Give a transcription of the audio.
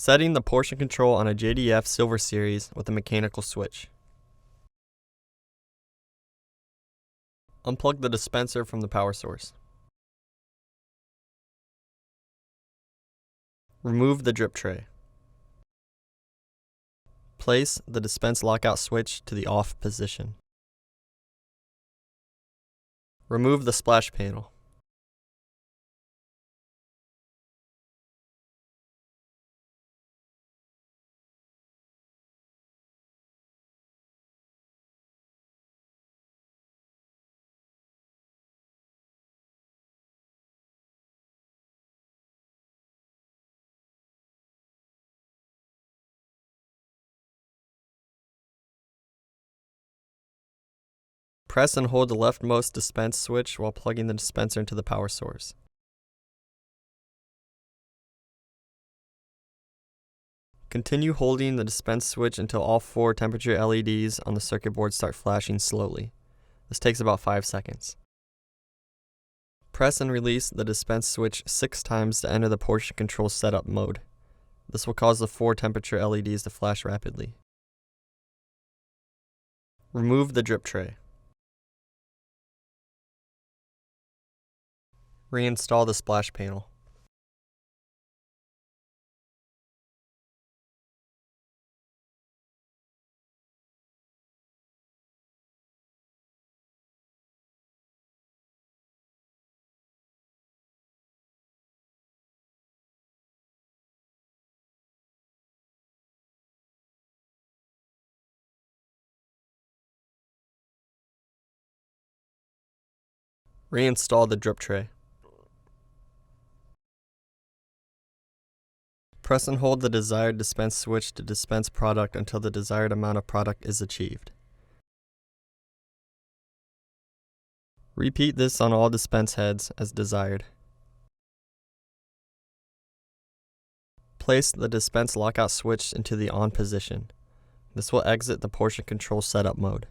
Setting the portion control on a JDF Silver Series with a mechanical switch. Unplug the dispenser from the power source. Remove the drip tray. Place the dispense lockout switch to the off position. Remove the splash panel. Press and hold the leftmost dispense switch while plugging the dispenser into the power source. Continue holding the dispense switch until all 4 temperature LEDs on the circuit board start flashing slowly. This takes about 5 seconds. Press and release the dispense switch 6 times to enter the portion control setup mode. This will cause the 4 temperature LEDs to flash rapidly. Remove the drip tray. Reinstall the splash panel. Reinstall the drip tray. Press and hold the desired dispense switch to dispense product until the desired amount of product is achieved. Repeat this on all dispense heads as desired. Place the dispense lockout switch into the on position. This will exit the portion control setup mode.